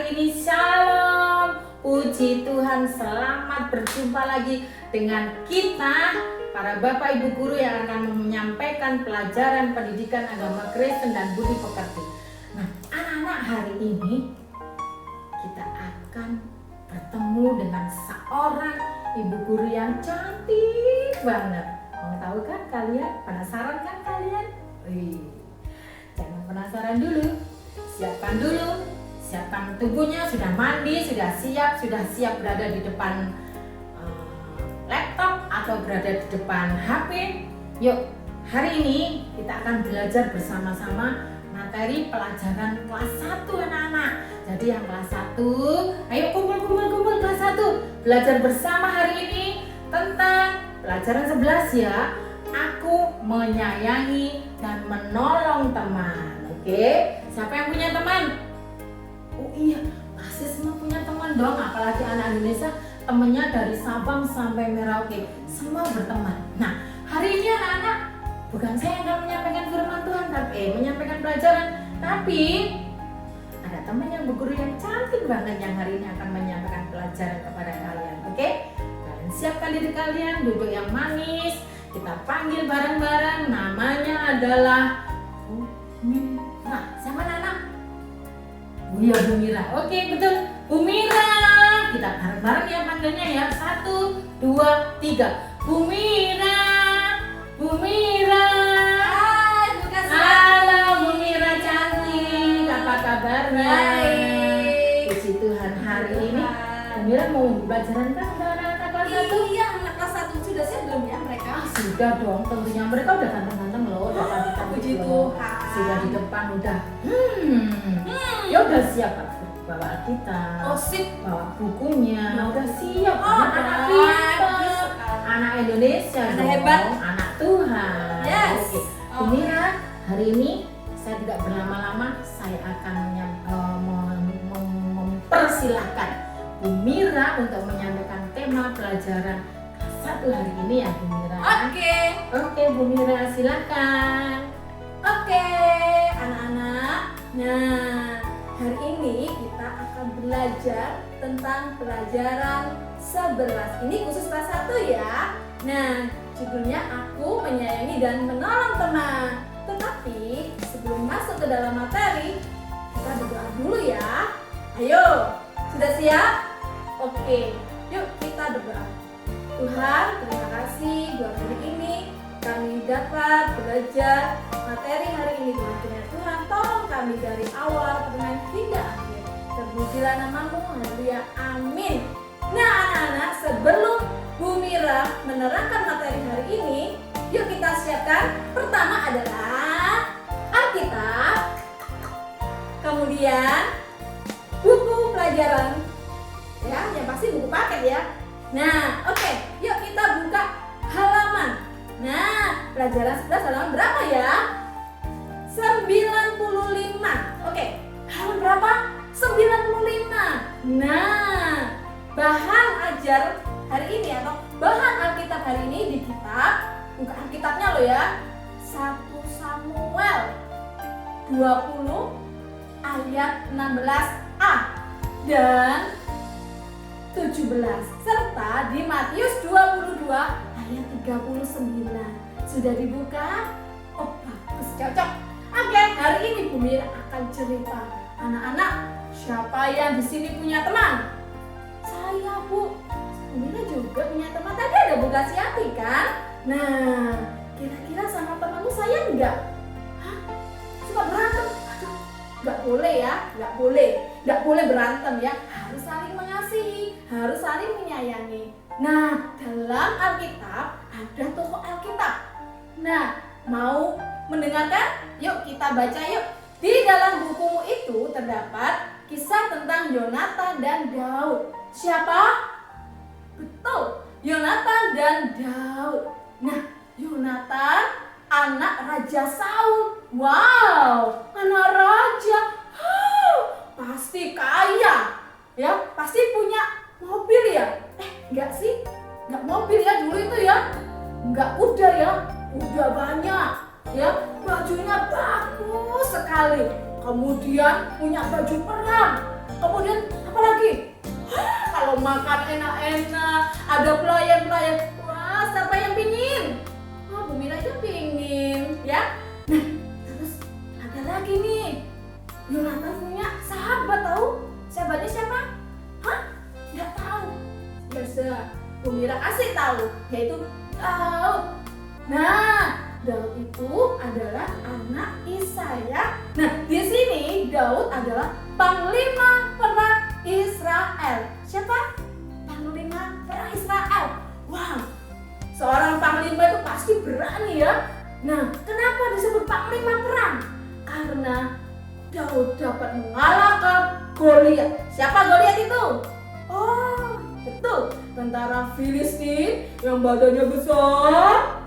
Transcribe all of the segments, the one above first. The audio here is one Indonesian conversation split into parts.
hari ini. Shalom, puji Tuhan, selamat berjumpa lagi dengan kita para Bapak Ibu Guru yang akan menyampaikan pelajaran pendidikan agama Kristen dan budi pekerti. Nah, anak-anak, hari ini kita akan bertemu dengan seorang ibu guru yang cantik banget. Mau tahu kan kalian? Penasaran kan kalian? Jangan penasaran dulu. Siapkan tubuhnya, sudah mandi, sudah siap berada di depan laptop atau berada di depan HP. Yuk, hari ini kita akan belajar bersama-sama materi pelajaran kelas 1 anak-anak. Jadi yang kelas 1, ayo kumpul kelas 1. Belajar bersama hari ini tentang pelajaran 11 ya. Aku menyayangi dan menolong teman. Oke, siapa yang punya teman? Oh iya, pasti semua punya teman dong. Apalagi anak Indonesia, temannya dari Sabang sampai Merauke, semua berteman. Nah, hari ini anak-anak, bukan saya yang akan menyampaikan firman Tuhan, menyampaikan pelajaran, tapi ada teman yang berguru yang cantik banget yang hari ini akan menyampaikan pelajaran kepada kalian. Oke? Kalian siapkan diri kalian, duduk yang manis. Kita panggil bareng-bareng, namanya adalah Mira. Siapa anak? Oh iya, Bu Mira. Oke, betul. Bu Mira. Kita bareng-bareng ya panggilnya ya. 1, 2, 3. Bu Mira. Bu Mira. Hai, Bu Kasih. Halo Bu Mira cantik. Apa kabarnya? Baik. Puji Tuhan, hari ini Bu Mira mau pelajaran kan untuk anak-anak kelas 1? Iya, anak kelas 1 sudah siap belum ya mereka? Sudah dong, tentunya mereka udah ganteng-ganteng loh, udah cantik-cantik Puji loh. Tuhan. Sudah di depan udah. Ya udah siap bawa kita. Oh, sip. Bawa bukunya. Udah siap. Oh, anak bagus pintar. sekali. Anak Indonesia. Anak dong. hebat. Anak Tuhan. Yes. Oke. Bu Mira, hari ini saya tidak berlama-lama, saya akan mempersilahkan Bu Mira untuk menyampaikan tema pelajaran kelas 1 hari ini ya Bu Mira. Oke, Bu Mira, silakan. Oke, anak-anak. Nah, hari ini kita akan belajar tentang pelajaran 11. Ini khusus kelas 1 ya. Nah, judulnya Aku Menyayangi dan Menolong Teman. Tetapi sebelum masuk ke dalam materi, kita berdoa dulu ya. Ayo, sudah siap? Oke, yuk kita berdoa. Tuhan, terima kasih buat hari ini kami dapat belajar materi hari ini. Tuhan, tolong kami dari awal pertengahan hingga akhir. Terpujilah namamu, haleluya, amin. Nah anak-anak, sebelum Bu Mira menerangkan materi hari ini, yuk kita siapkan. Pertama adalah Alkitab, kemudian buku pelajaran, ya, yang pasti buku paket ya. Nah, oke, yuk kita buka halaman. Nah, pelajaran 11 halaman berapa ya? 95. Oke, halaman berapa? 95. Nah, bahan ajar hari ini atau bahan Alkitab hari ini di kitab, buka Alkitabnya lo ya, 1 Samuel 20 ayat 16a dan 17 serta di Matius 22 ayat 39. Sudah dibuka? Oh, bagus, cocok. Oke, hari ini Bu Mira akan cerita. Anak-anak, siapa yang di sini punya teman? Saya, Bu. Bu Mira juga punya teman. Tadi ada Bu Kasiati kan? Nah, kira-kira sama temanmu sayang enggak? Hah? Suka berantem? Aduh, nggak boleh ya, nggak boleh berantem ya. Harus saling mengasihi, harus saling menyayangi. Nah, dalam Alkitab ada tokoh Alkitab. Nah, mau mendengarkan? Yuk kita baca yuk. Di dalam bukumu itu terdapat kisah tentang Yonatan dan Daud. Siapa? Betul, Yonatan dan Daud. Nah, Yonatan anak Raja Saul. Wow, anak raja. Pasti kaya. Ya, pasti punya mobil ya. Enggak sih? Enggak mobil ya dulu itu ya. Enggak kuda ya. Udah banyak. Ya, bajunya bagus sekali. Kemudian punya baju perang. Kemudian apa lagi? Kalau makan enak-enak, ada pelayan-pelayan. Wah, siapa yang pingin? Wah, Bu Mira aja pingin, ya. Nah, terus ada lagi nih. Yonatan punya sahabat, tahu? Sahabatnya siapa? Hah? Nggak tahu. Biasa Bu Mira kasih tahu, yaitu Daud. Nah, Daud itu adalah anak Isaya. Nah, di sini Daud adalah panglima perang Israel. Siapa? Panglima perang Israel. Wow, seorang panglima itu pasti berani ya. Nah, kenapa disebut panglima perang? Karena Daud dapat mengalahkan Goliat. Siapa Goliat itu? Oh, betul, tentara Filistin yang badannya besar,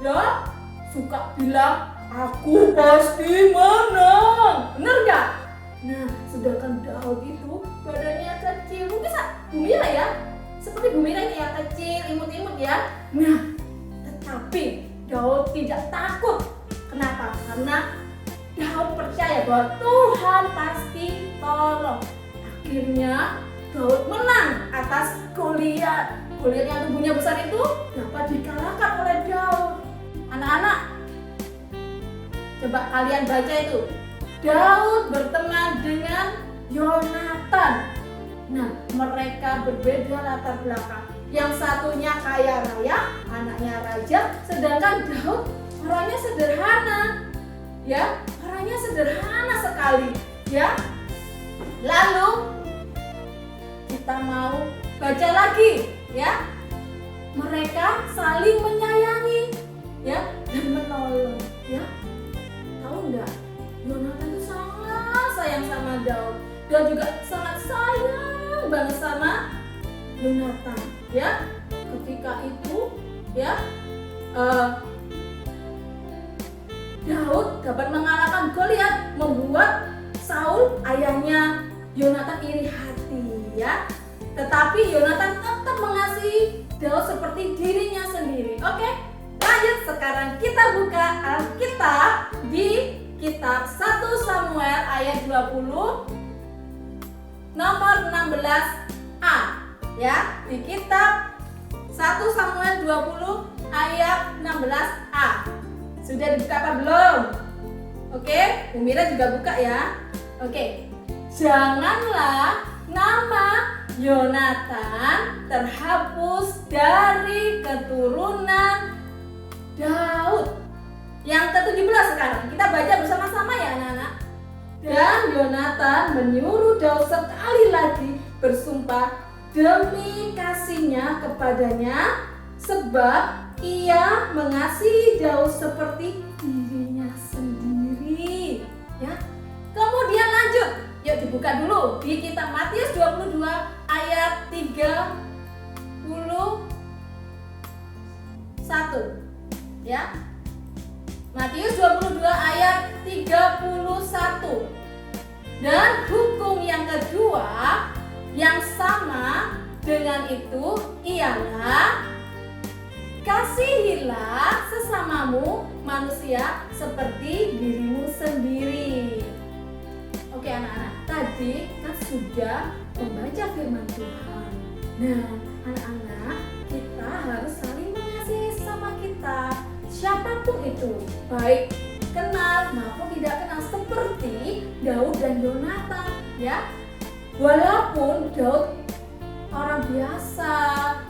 ya, suka bilang aku pasti menang. Bener gak? Nah, sedangkan Daud itu badannya kecil. Mungkin Bu Mira ya, seperti Bu Mira ini ya, kecil, imut-imut ya. Nah, tetapi Daud tidak takut. Kenapa? Karena Daud percaya bahwa Tuhan pasti tolong. Akhirnya Daud menang atas Goliat. Goliat yang tubuhnya besar itu dapat dikalahkan oleh Daud. Anak-anak, coba kalian baca itu. Daud berteman dengan Yonatan. Nah, mereka berbeda latar belakang. Yang satunya kaya raya, anaknya raja, sedangkan Daud orangnya sederhana. Ya, orangnya sederhana sekali, ya. Lalu kita mau baca lagi, ya. Mereka saling menyayangi, ya, dan menolong, ya. Tahu enggak? Yonatan itu sangat sayang sama Daud. Daud juga sangat sayang banget sama Yonatan, ya. Ketika itu, ya, Daud dapat mengalahkan Goliat, membuat Saul ayahnya Yonatan iri hati, ya. Tetapi Yonatan tetap mengasihi Daud seperti dirinya sendiri. Oke, lanjut, sekarang kita buka Alkitab di kitab 1 Samuel ayat 20 nomor 16a, ya. Di kitab 1 Samuel 20 ayat 16a. Sudah dibuka apa belum? Oke, Bu Mira juga buka ya. Oke. Janganlah nama Yonatan terhapus dari keturunan Daud. Yang ke-17 sekarang. Kita baca bersama-sama ya anak-anak. Dan Yonatan menyuruh Daud sekali lagi bersumpah demi kasihnya kepadanya, sebab ia mengasihi Daud seperti dirinya sendiri, ya. Kemudian lanjut, yuk dibuka dulu di kitab Matius 22 ayat 31, ya. Matius 22 ayat 31. Dan hukum yang kedua yang sama dengan itu ialah kasihilah sesamamu manusia seperti dirimu sendiri. Oke anak-anak, tadi kan sudah membaca firman Tuhan. Nah, anak-anak, kita harus saling mengasihi sesama kita, siapapun itu, baik kenal maupun tidak kenal, seperti Daud dan Yonatan, ya. Walaupun Daud orang biasa,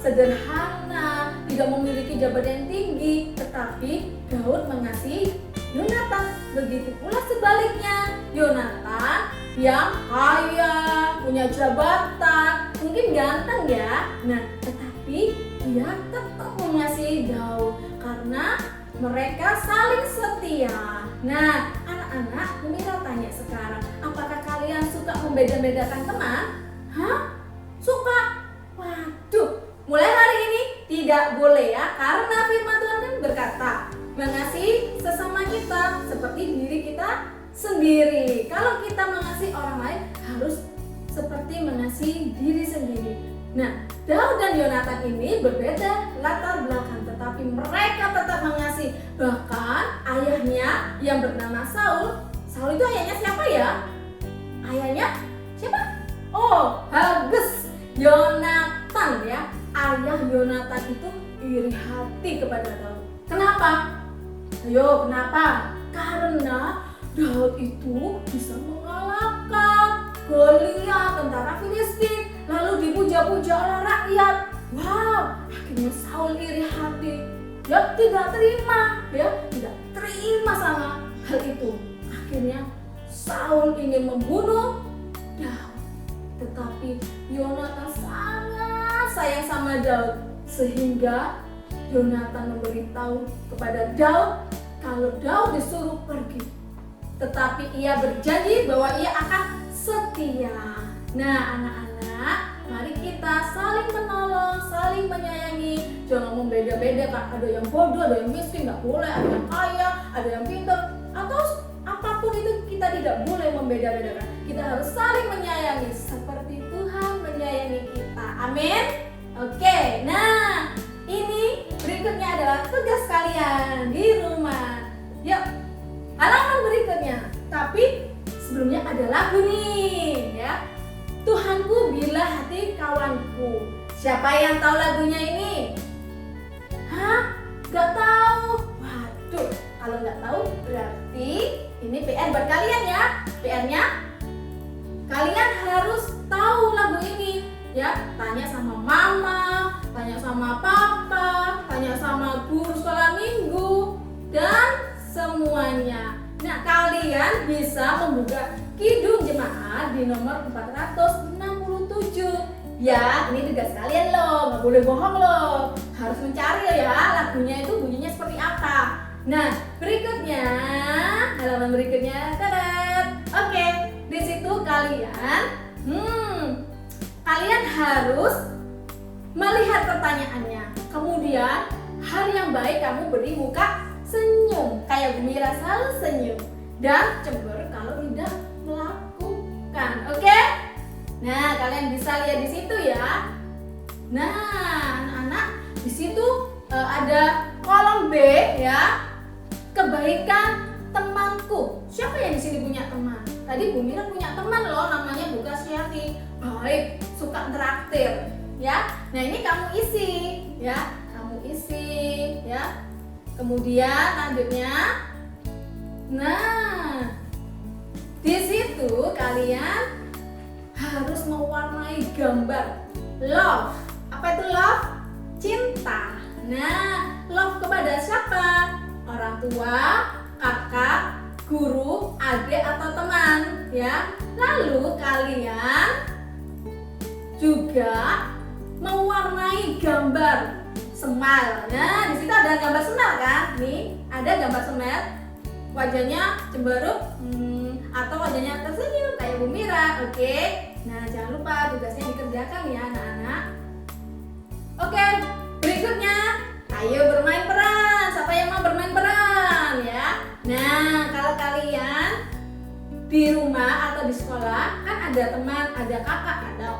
sederhana, tidak memiliki jabatan yang tinggi, tetapi Daud mengasihi Yonatan. Begitu pula sebaliknya, Yonatan yang kaya, punya jabatan, mungkin ganteng ya. Nah, tetapi dia tetap mengasihi Daud karena mereka saling setia. Nah, anak-anak, Bu Mira tanya sekarang, apakah kalian suka membeda-bedakan teman? Hah? Suka? Waduh, mulai hari ini tidak boleh ya, karena firman Tuhan kan berkata mengasihi sesama kita seperti diri kita sendiri. Kalau kita mengasihi orang lain harus seperti mengasihi diri sendiri. Nah, Daud dan Yonatan ini berbeda latar belakang, tetapi mereka tetap mengasihi. Bahkan ayahnya yang bernama Saul itu ayahnya siapa ya? Ayahnya siapa? bagus. Yonatan ya, ayah Yonatan itu iri hati kepada Daud. Kenapa? Ayo, kenapa? Karena Daud itu bisa mengalahkan Goliat, tentara Filistin, lalu dipuja-puja oleh rakyat. Wow, akhirnya Saul iri hati. Ya, tidak terima sama hal itu. Akhirnya Saul ingin membunuh Daud. Tetapi Yonatan sangat sayang sama Daud, sehingga Yonatan memberitahu kepada Daud kalau Daud disuruh pergi, tetapi ia berjanji bahwa ia akan setia. Nah, anak-anak, mari kita saling menolong, saling menyayangi. Jangan membeda-bedakan, ada yang bodoh, ada yang miskin, nggak boleh, ada yang kaya, ada yang pintar, atau apapun itu kita tidak boleh membeda-bedakan. Kita harus saling menyayangi seperti Tuhan menyayangi kita. Amin. Oke, nah ini berikutnya adalah tugas kalian di rumah. Yuk, halaman berikutnya. Tapi sebelumnya ada lagu nih ya. Tuhanku bila hati kawanku. Siapa yang tahu lagunya ini? Hah? Gak tahu? Waduh, kalau gak tahu berarti ini PR buat kalian ya. PR-nya kalian harus tahu lagu ini ya. Tanya sama mama, tanya sama papa, tanya sama guru sekolah minggu, dan semuanya. Nah, kalian bisa membuka Kidung Jemaat di nomor 467. Ya, ini tugas kalian loh, nggak boleh bohong loh. Harus mencari ya lagunya itu bunyinya seperti apa. Nah, berikutnya, halaman berikutnya, tadat. Oke, di situ kalian harus melihat pertanyaannya. Kemudian, hal yang baik kamu beri muka senyum, kayak Bu Mira selalu senyum, dan cember kalau tidak melakukan. Oke? Nah, kalian bisa lihat di situ ya. Nah, anak-anak, di situ ada kolom B ya. Kebaikan temanku. Siapa yang di sini punya teman? Tadi Bu Mira punya teman loh, namanya Bu Kasyati. Baik, suka traktir ya. Nah, ini kamu isi ya. Kamu isi ya. Kemudian lanjutnya. Nah, di situ kalian harus mewarnai gambar love. Apa itu love? Cinta. Nah, love kepada siapa? Orang tua, kakak, guru, adik atau teman, ya. Lalu kalian juga mewarnai gambar smile. Nah, di situ ada gambar smile kan? Nih, ada gambar smile. Wajahnya cemberut atau wajahnya tersenyum kayak Bu Mira. Oke. Nah, jangan lupa tugasnya dikerjakan ya, anak-anak. Oke, berikutnya ayo bermain peran. Siapa yang mau bermain peran ya? Nah, kalau kalian di rumah atau di sekolah kan ada teman, ada kakak,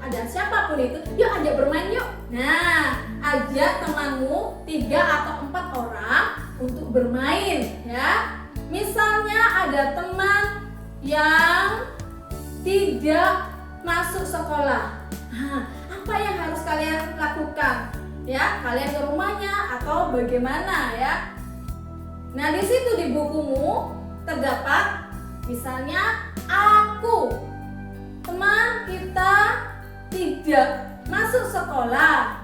ada siapapun itu, yuk ajak bermain yuk. Nah, ajak temanmu 3 atau 4 orang untuk bermain ya. Misalnya ada teman yang tidak masuk sekolah. Nah, apa yang harus kalian lakukan? Ya, kalian ke rumahnya atau bagaimana ya? Nah, di situ di bukumu terdapat misalnya aku, teman kita tidak masuk sekolah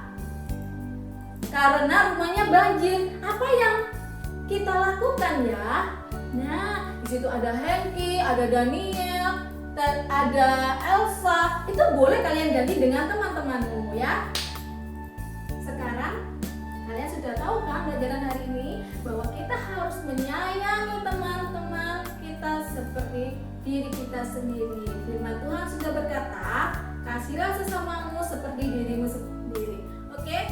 karena rumahnya banjir. Apa yang kita lakukan ya? Nah, di situ ada Hengki, ada Daniel, dan ada Elsa. Itu boleh kalian ganti dengan teman-temanmu ya. Sekarang kalian sudah tahu kan pelajaran hari ini bahwa kita harus menyayangi teman-teman kita seperti diri kita sendiri. Firman Tuhan sudah berkata, kasihlah sesamamu seperti dirimu sendiri.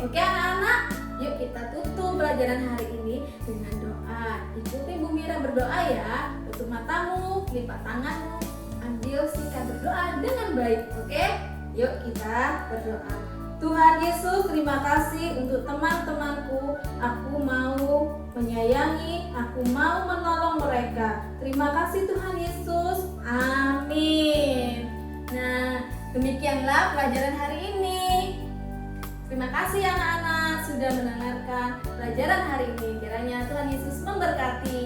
Oke anak-anak, yuk kita tutup pelajaran hari ini dengan doa. Ikuti Bu Mira berdoa ya. Tutup matamu, lipat tanganmu, ambil sikap berdoa dengan baik. Oke? Yuk kita berdoa. Tuhan Yesus, terima kasih untuk teman-temanku. Aku mau menyayangi, aku mau menolong mereka. Terima kasih Tuhan Yesus. Amin. Nah, Demikianlah pelajaran hari ini. Terima kasih anak-anak sudah mendengarkan pelajaran hari ini. Kiranya Tuhan Yesus memberkati.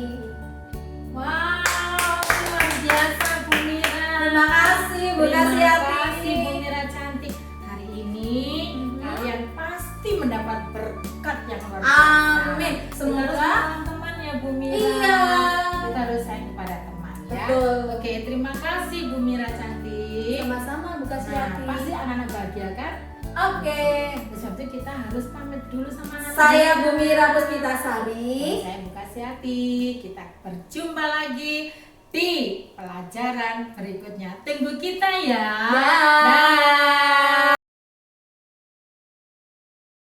Wow, luar biasa Bu Mira. Terima kasih Bu Kasiati. Terima kasih Bu Mira cantik. Hari ini kalian pasti mendapat berkat yang luar biasa. Amin. Kita harus Semoga teman ya Bu Mira. Iya. Kita harus sayang kepada teman ya. Betul. Oke, terima kasih Bu Mira cantik. sama-sama Bu Nah, Kasiati. pasti anak-anak bahagia kan? Oke. Sebab itu kita harus pamit dulu sama anak-anak. Saya Bu Mira Puspitasari. Saya Bu Kasiati. Kita berjumpa lagi di pelajaran berikutnya. Tunggu kita ya. Dah. Dah.